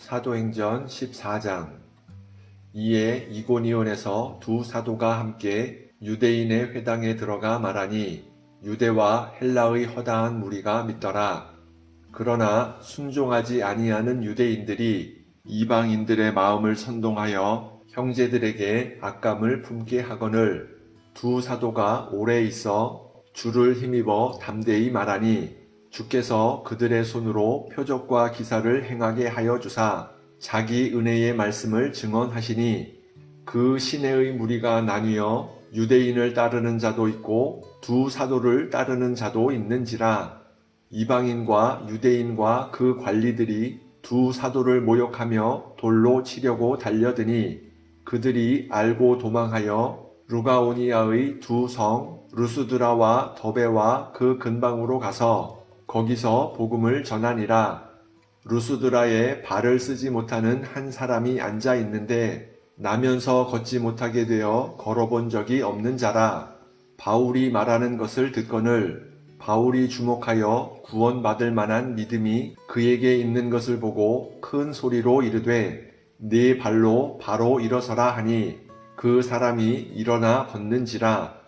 사도행전 14장. 이에 이고니온에서 두 사도가 함께 유대인의 회당에 들어가 말하니 유대와 헬라의 허다한 무리가 믿더라. 그러나 순종하지 아니하는 유대인들이 이방인들의 마음을 선동하여 형제들에게 악감을 품게 하거늘 두 사도가 오래 있어 주를 힘입어 담대히 말하니 주께서 그들의 손으로 표적과 기사를 행하게 하여 주사 자기 은혜의 말씀을 증언하시니 그 시내의 무리가 나뉘어 유대인을 따르는 자도 있고 두 사도를 따르는 자도 있는지라. 이방인과 유대인과 그 관리들이 두 사도를 모욕하며 돌로 치려고 달려드니 그들이 알고 도망하여 루가오니아의 두 성 루스드라와 더베와 그 근방으로 가서 거기서 복음을 전하니라. 루스드라에 발을 쓰지 못하는 한 사람이 앉아 있는데 나면서 걷지 못하게 되어 걸어본 적이 없는 자라. 바울이 말하는 것을 듣거늘 바울이 주목하여 구원받을 만한 믿음이 그에게 있는 것을 보고 큰 소리로 이르되 네 발로 바로 일어서라 하니 그 사람이 일어나 걷는지라.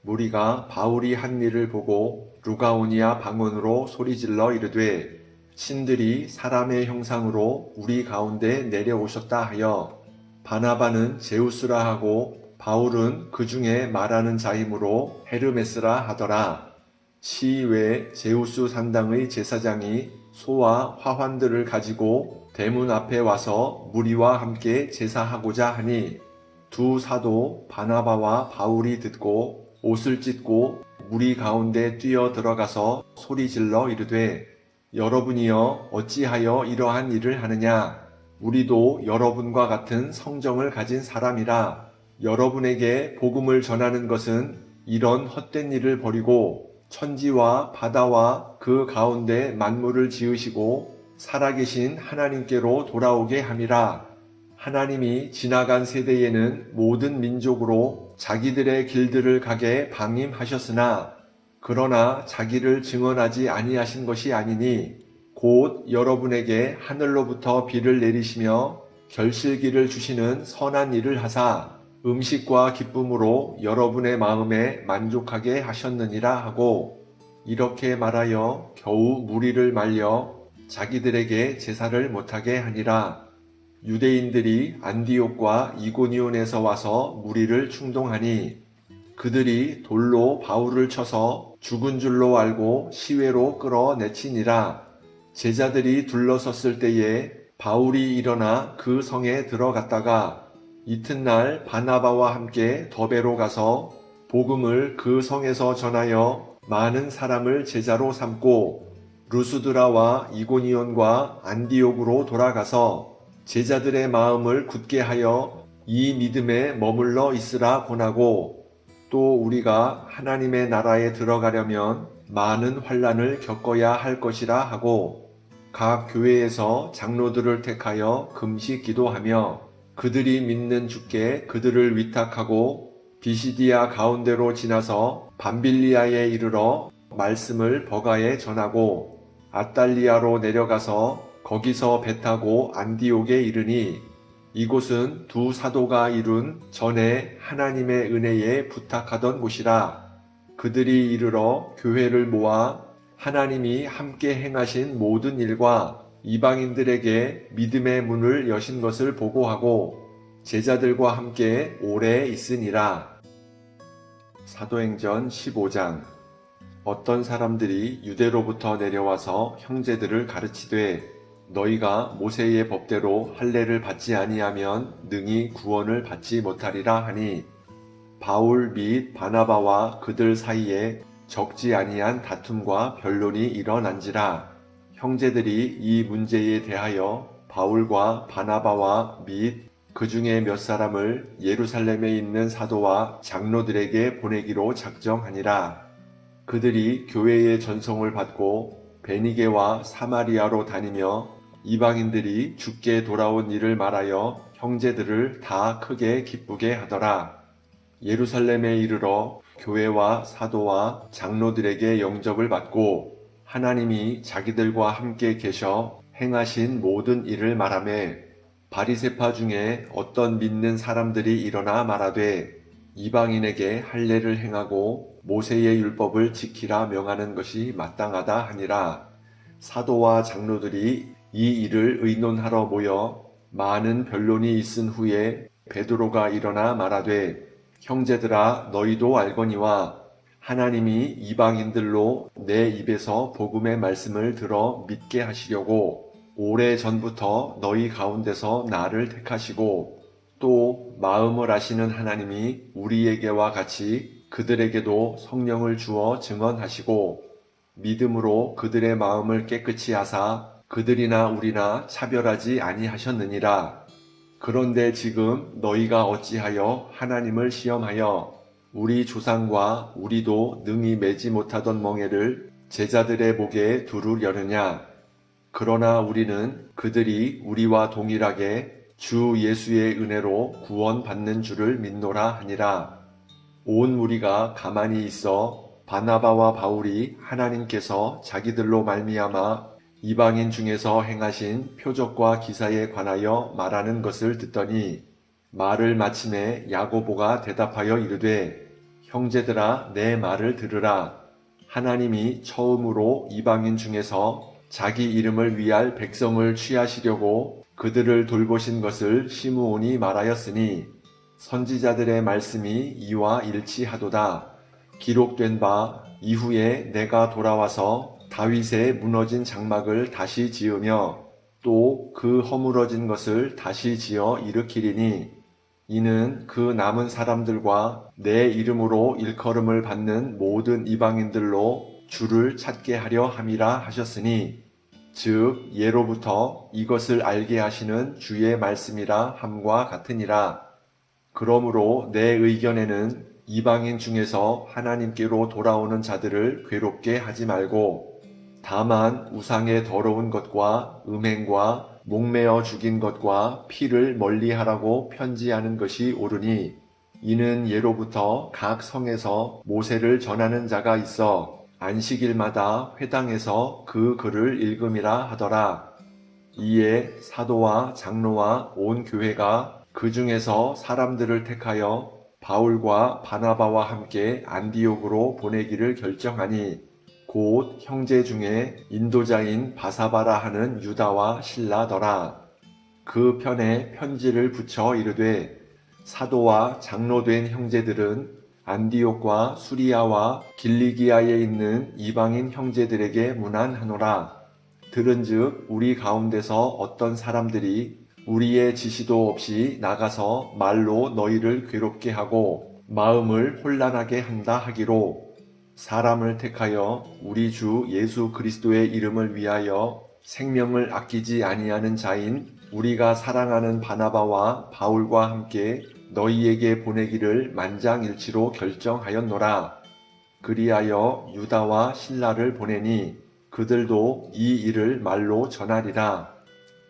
무리가 바울이 한 일을 보고 루가오니아 방언으로 소리질러 이르되 신들이 사람의 형상으로 우리 가운데 내려오셨다 하여 바나바는 제우스라 하고 바울은 그 중에 말하는 자이므로 헤르메스라 하더라. 시외 제우스 산당의 제사장이 소와 화환들을 가지고 대문 앞에 와서 무리와 함께 제사하고자 하니 두 사도 바나바와 바울이 듣고 옷을 찢고 무리 가운데 뛰어 들어가서 소리질러 이르되 여러분이여 어찌하여 이러한 일을 하느냐. 우리도 여러분과 같은 성정을 가진 사람이라. 여러분에게 복음을 전하는 것은 이런 헛된 일을 버리고 천지와 바다와 그 가운데 만물을 지으시고 살아계신 하나님께로 돌아오게 함이라. 하나님이 지나간 세대에는 모든 민족으로 자기들의 길들을 가게 방임하셨으나 그러나 자기를 증언하지 아니하신 것이 아니니 곧 여러분에게 하늘로부터 비를 내리시며 결실기를 주시는 선한 일을 하사 음식과 기쁨으로 여러분의 마음에 만족하게 하셨느니라 하고 이렇게 말하여 겨우 무리를 말려 자기들에게 제사를 못하게 하니라. 유대인들이 안디옥과 이고니온에서 와서 무리를 충동하니 그들이 돌로 바울을 쳐서 죽은 줄로 알고 시외로 끌어내치니라. 제자들이 둘러섰을 때에 바울이 일어나 그 성에 들어갔다가 이튿날 바나바와 함께 더베로 가서 복음을 그 성에서 전하여 많은 사람을 제자로 삼고 루스드라와 이고니온과 안디옥으로 돌아가서 제자들의 마음을 굳게 하여 이 믿음에 머물러 있으라 권하고 또 우리가 하나님의 나라에 들어가려면 많은 환난을 겪어야 할 것이라 하고 각 교회에서 장로들을 택하여 금식 기도하며 그들이 믿는 주께 그들을 위탁하고 비시디아 가운데로 지나서 밤빌리아에 이르러 말씀을 버가에 전하고 아달리아로 내려가서 거기서 배 타고 안디옥에 이르니 이곳은 두 사도가 이룬 전에 하나님의 은혜에 부탁하던 곳이라. 그들이 이르러 교회를 모아 하나님이 함께 행하신 모든 일과 이방인들에게 믿음의 문을 여신 것을 보고하고 제자들과 함께 오래 있으니라. 사도행전 15장. 어떤 사람들이 유대로부터 내려와서 형제들을 가르치되 너희가 모세의 법대로 할례를 받지 아니하면 능히 구원을 받지 못하리라 하니 바울 및 바나바와 그들 사이에 적지 아니한 다툼과 변론이 일어난지라. 형제들이 이 문제에 대하여 바울과 바나바와 및 그 중에 몇 사람을 예루살렘에 있는 사도와 장로들에게 보내기로 작정하니라. 그들이 교회의 전송을 받고 베니게와 사마리아로 다니며 이방인들이 주께 돌아온 일을 말하여 형제들을 다 크게 기쁘게 하더라. 예루살렘에 이르러 교회와 사도와 장로들에게 영접을 받고 하나님이 자기들과 함께 계셔 행하신 모든 일을 말하며 바리새파 중에 어떤 믿는 사람들이 일어나 말하되 이방인에게 할례를 행하고 모세의 율법을 지키라 명하는 것이 마땅하다 하니라. 사도와 장로들이 이 일을 의논하러 모여 많은 변론이 있은 후에 베드로가 일어나 말하되 형제들아 너희도 알거니와 하나님이 이방인들로 내 입에서 복음의 말씀을 들어 믿게 하시려고 오래 전부터 너희 가운데서 나를 택하시고 또 마음을 아시는 하나님이 우리에게와 같이 그들에게도 성령을 주어 증언하시고 믿음으로 그들의 마음을 깨끗이 하사 그들이나 우리나 차별하지 아니하셨느니라. 그런데 지금 너희가 어찌하여 하나님을 시험하여 우리 조상과 우리도 능히 매지 못하던 멍에를 제자들의 목에 두르려느냐. 그러나 우리는 그들이 우리와 동일하게 주 예수의 은혜로 구원받는 줄을 믿노라 하니라. 온 무리가 가만히 있어 바나바와 바울이 하나님께서 자기들로 말미암아 이방인 중에서 행하신 표적과 기사에 관하여 말하는 것을 듣더니 말을 마침에 야고보가 대답하여 이르되 형제들아 내 말을 들으라. 하나님이 처음으로 이방인 중에서 자기 이름을 위할 백성을 취하시려고 그들을 돌보신 것을 시므온이 말하였으니 선지자들의 말씀이 이와 일치하도다. 기록된 바 이후에 내가 돌아와서 다윗의 무너진 장막을 다시 지으며 또 그 허물어진 것을 다시 지어 일으키리니 이는 그 남은 사람들과 내 이름으로 일컬음을 받는 모든 이방인들로 주를 찾게 하려 함이라 하셨으니 즉 예로부터 이것을 알게 하시는 주의 말씀이라 함과 같으니라. 그러므로 내 의견에는 이방인 중에서 하나님께로 돌아오는 자들을 괴롭게 하지 말고 다만 우상의 더러운 것과 음행과 목매어 죽인 것과 피를 멀리하라고 편지하는 것이 옳으니 이는 예로부터 각 성에서 모세를 전하는 자가 있어 안식일마다 회당에서 그 글을 읽음이라 하더라. 이에 사도와 장로와 온 교회가 그 중에서 사람들을 택하여 바울과 바나바와 함께 안디옥으로 보내기를 결정하니 곧 형제 중에 인도자인 바사바라 하는 유다와 실라더라. 그 편에 편지를 붙여 이르되 사도와 장로된 형제들은 안디옥과 수리아와 길리기아에 있는 이방인 형제들에게 문안하노라. 들은즉 우리 가운데서 어떤 사람들이 우리의 지시도 없이 나가서 말로 너희를 괴롭게 하고 마음을 혼란하게 한다 하기로 사람을 택하여 우리 주 예수 그리스도의 이름을 위하여 생명을 아끼지 아니하는 자인 우리가 사랑하는 바나바와 바울과 함께 너희에게 보내기를 만장일치로 결정하였노라. 그리하여 유다와 실라를 보내니 그들도 이 일을 말로 전하리라.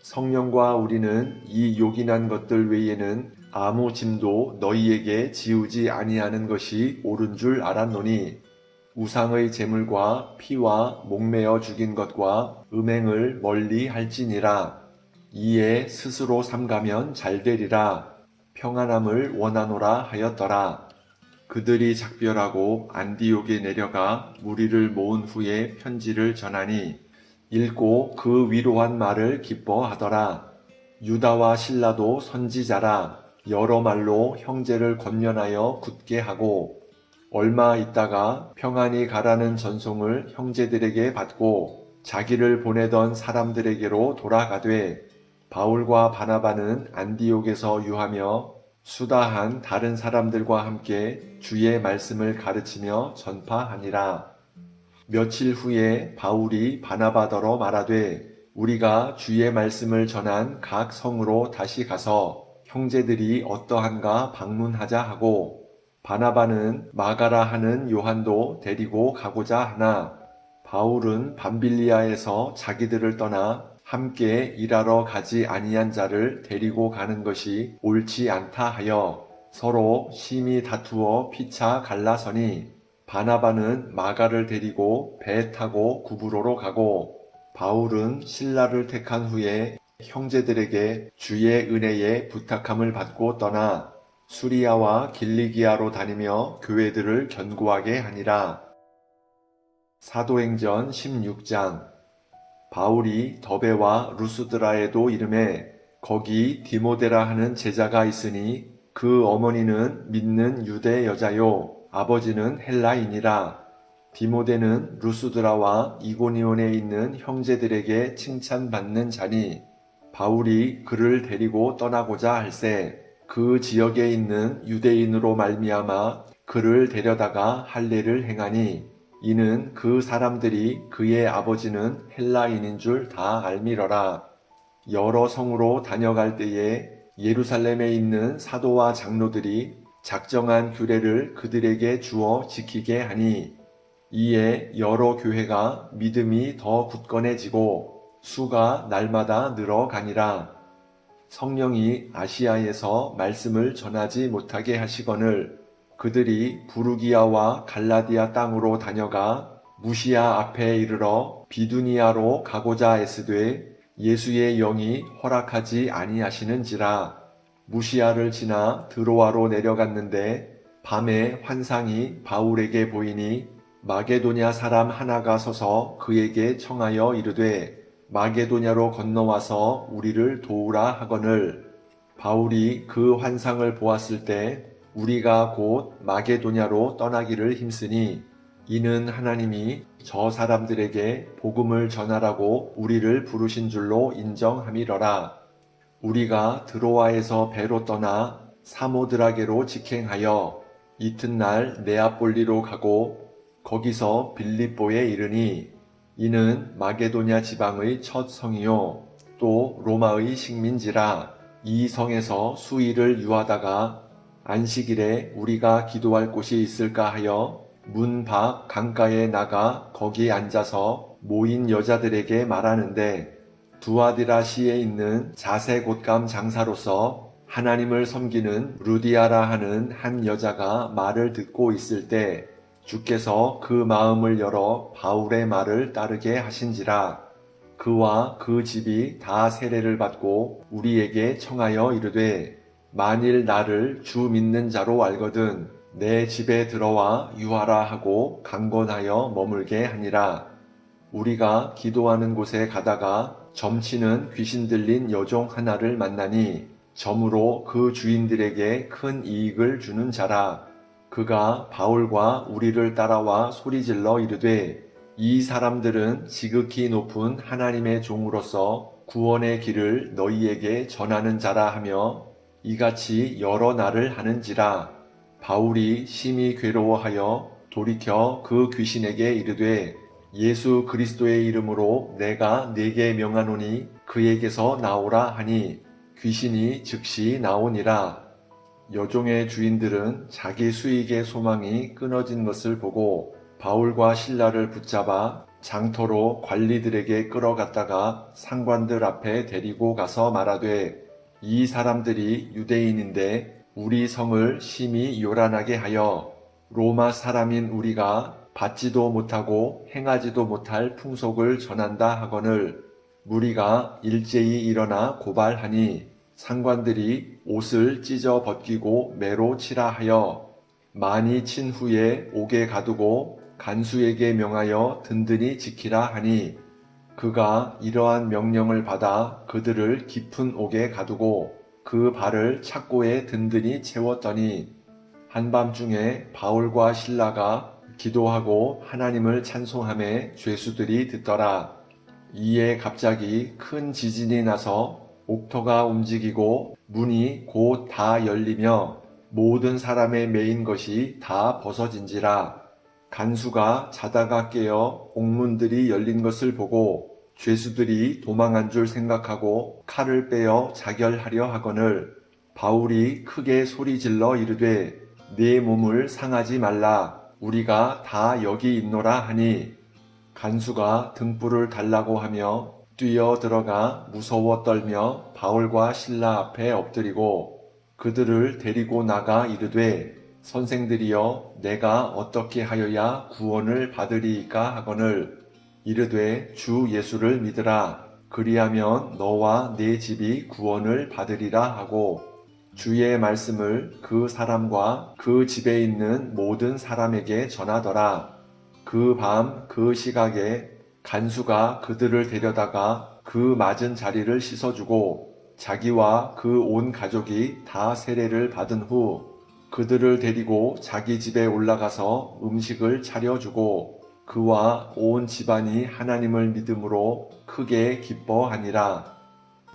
성령과 우리는 이 요긴한 것들 외에는 아무 짐도 너희에게 지우지 아니하는 것이 옳은 줄 알았노니 우상의 제물과 피와 목매어 죽인 것과 음행을 멀리 할지니라. 이에 스스로 삼가면 잘되리라. 평안함을 원하노라 하였더라. 그들이 작별하고 안디옥에 내려가 무리를 모은 후에 편지를 전하니 읽고 그 위로한 말을 기뻐하더라. 유다와 실라도 선지자라 여러 말로 형제를 권면하여 굳게 하고 얼마 있다가 평안히 가라는 전송을 형제들에게 받고 자기를 보내던 사람들에게로 돌아가되 바울과 바나바는 안디옥에서 유하며 수다한 다른 사람들과 함께 주의 말씀을 가르치며 전파하니라. 며칠 후에 바울이 바나바더러 말하되 우리가 주의 말씀을 전한 각 성으로 다시 가서 형제들이 어떠한가 방문하자 하고 바나바는 마가라 하는 요한도 데리고 가고자 하나 바울은 밤빌리아에서 자기들을 떠나 함께 일하러 가지 아니한 자를 데리고 가는 것이 옳지 않다 하여 서로 심히 다투어 피차 갈라서니 바나바는 마가를 데리고 배 타고 구브로로 가고 바울은 신라를 택한 후에 형제들에게 주의 은혜에 부탁함을 받고 떠나 수리아와 길리기아로 다니며 교회들을 견고하게 하니라. 사도행전 16장. 바울이 더베와 루스드라에도 이르매 거기 디모데라 하는 제자가 있으니 그 어머니는 믿는 유대 여자요 아버지는 헬라인이라. 디모데는 루스드라와 이고니온에 있는 형제들에게 칭찬받는 자니 바울이 그를 데리고 떠나고자 할세 그 지역에 있는 유대인으로 말미암아 그를 데려다가 할례를 행하니 이는 그 사람들이 그의 아버지는 헬라인인 줄 다 알미러라. 여러 성으로 다녀갈 때에 예루살렘에 있는 사도와 장로들이 작정한 규례를 그들에게 주어 지키게 하니 이에 여러 교회가 믿음이 더 굳건해지고 수가 날마다 늘어가니라. 성령이 아시아에서 말씀을 전하지 못하게 하시거늘 그들이 부르기아와 갈라디아 땅으로 다녀가 무시아 앞에 이르러 비두니아로 가고자 애쓰되 예수의 영이 허락하지 아니하시는지라. 무시아를 지나 드로아로 내려갔는데 밤에 환상이 바울에게 보이니 마게도냐 사람 하나가 서서 그에게 청하여 이르되 마게도냐로 건너와서 우리를 도우라 하거늘 바울이 그 환상을 보았을 때 우리가 곧 마게도냐로 떠나기를 힘쓰니 이는 하나님이 저 사람들에게 복음을 전하라고 우리를 부르신 줄로 인정함이러라. 우리가 드로아에서 배로 떠나 사모드라게로 직행하여 이튿날 네아폴리로 가고 거기서 빌립보에 이르니 이는 마게도냐 지방의 첫 성이요 또 로마의 식민지라. 이 성에서 수일을 유하다가 안식일에 우리가 기도할 곳이 있을까 하여 문 밖 강가에 나가 거기 앉아서 모인 여자들에게 말하는데 두아디라시에 있는 자세 곶감 장사로서 하나님을 섬기는 루디아라 하는 한 여자가 말을 듣고 있을 때 주께서 그 마음을 열어 바울의 말을 따르게 하신지라. 그와 그 집이 다 세례를 받고 우리에게 청하여 이르되 만일 나를 주 믿는 자로 알거든 내 집에 들어와 유하라 하고 강권하여 머물게 하니라. 우리가 기도하는 곳에 가다가 점치는 귀신 들린 여종 하나를 만나니 점으로 그 주인들에게 큰 이익을 주는 자라. 그가 바울과 우리를 따라와 소리질러 이르되 이 사람들은 지극히 높은 하나님의 종으로서 구원의 길을 너희에게 전하는 자라 하며 이같이 여러 날을 하는지라. 바울이 심히 괴로워하여 돌이켜 그 귀신에게 이르되 예수 그리스도의 이름으로 내가 네게 명하노니 그에게서 나오라 하니 귀신이 즉시 나오니라. 여종의 주인들은 자기 수익의 소망이 끊어진 것을 보고 바울과 신라를 붙잡아 장터로 관리들에게 끌어갔다가 상관들 앞에 데리고 가서 말하되 이 사람들이 유대인인데 우리 성을 심히 요란하게 하여 로마 사람인 우리가 받지도 못하고 행하지도 못할 풍속을 전한다 하거늘 무리가 일제히 일어나 고발하니 상관들이 옷을 찢어 벗기고 매로 치라 하여 많이 친 후에 옥에 가두고 간수에게 명하여 든든히 지키라 하니 그가 이러한 명령을 받아 그들을 깊은 옥에 가두고 그 발을 착고에 든든히 채웠더니 한밤중에 바울과 신라가 기도하고 하나님을 찬송하며 죄수들이 듣더라. 이에 갑자기 큰 지진이 나서 옥터가 움직이고 문이 곧 다 열리며 모든 사람의 매인 것이 다 벗어진지라. 간수가 자다가 깨어 옥문들이 열린 것을 보고 죄수들이 도망한 줄 생각하고 칼을 빼어 자결하려 하거늘 바울이 크게 소리질러 이르되 네 몸을 상하지 말라 우리가 다 여기 있노라 하니 간수가 등불을 달라고 하며 뛰어 들어가 무서워 떨며 바울과 신라 앞에 엎드리고 그들을 데리고 나가 이르되 선생들이여 내가 어떻게 하여야 구원을 받으리이까 하거늘 이르되 주 예수를 믿으라. 그리하면 너와 네 집이 구원을 받으리라 하고 주의 말씀을 그 사람과 그 집에 있는 모든 사람에게 전하더라. 그 밤 그 시각에 간수가 그들을 데려다가 그 맞은 자리를 씻어주고 자기와 그 온 가족이 다 세례를 받은 후 그들을 데리고 자기 집에 올라가서 음식을 차려주고 그와 온 집안이 하나님을 믿음으로 크게 기뻐하니라.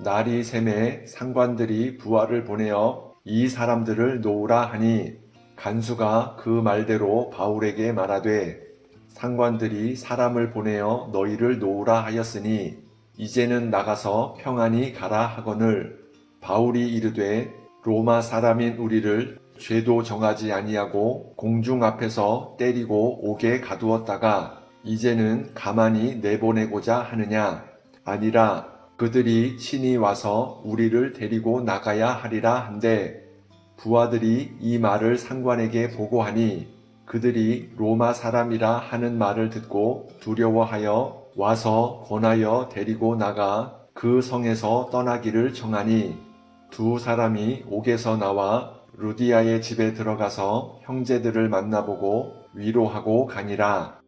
날이 새매 상관들이 부하를 보내어 이 사람들을 놓으라 하니 간수가 그 말대로 바울에게 말하되 상관들이 사람을 보내어 너희를 놓으라 하였으니 이제는 나가서 평안히 가라 하거늘 바울이 이르되 로마 사람인 우리를 죄도 정하지 아니하고 공중 앞에서 때리고 옥에 가두었다가 이제는 가만히 내보내고자 하느냐? 아니라 그들이 친히 와서 우리를 데리고 나가야 하리라 한데 부하들이 이 말을 상관에게 보고하니 그들이 로마 사람이라 하는 말을 듣고 두려워하여 와서 권하여 데리고 나가 그 성에서 떠나기를 청하니 두 사람이 옥에서 나와 루디아의 집에 들어가서 형제들을 만나보고 위로하고 가니라.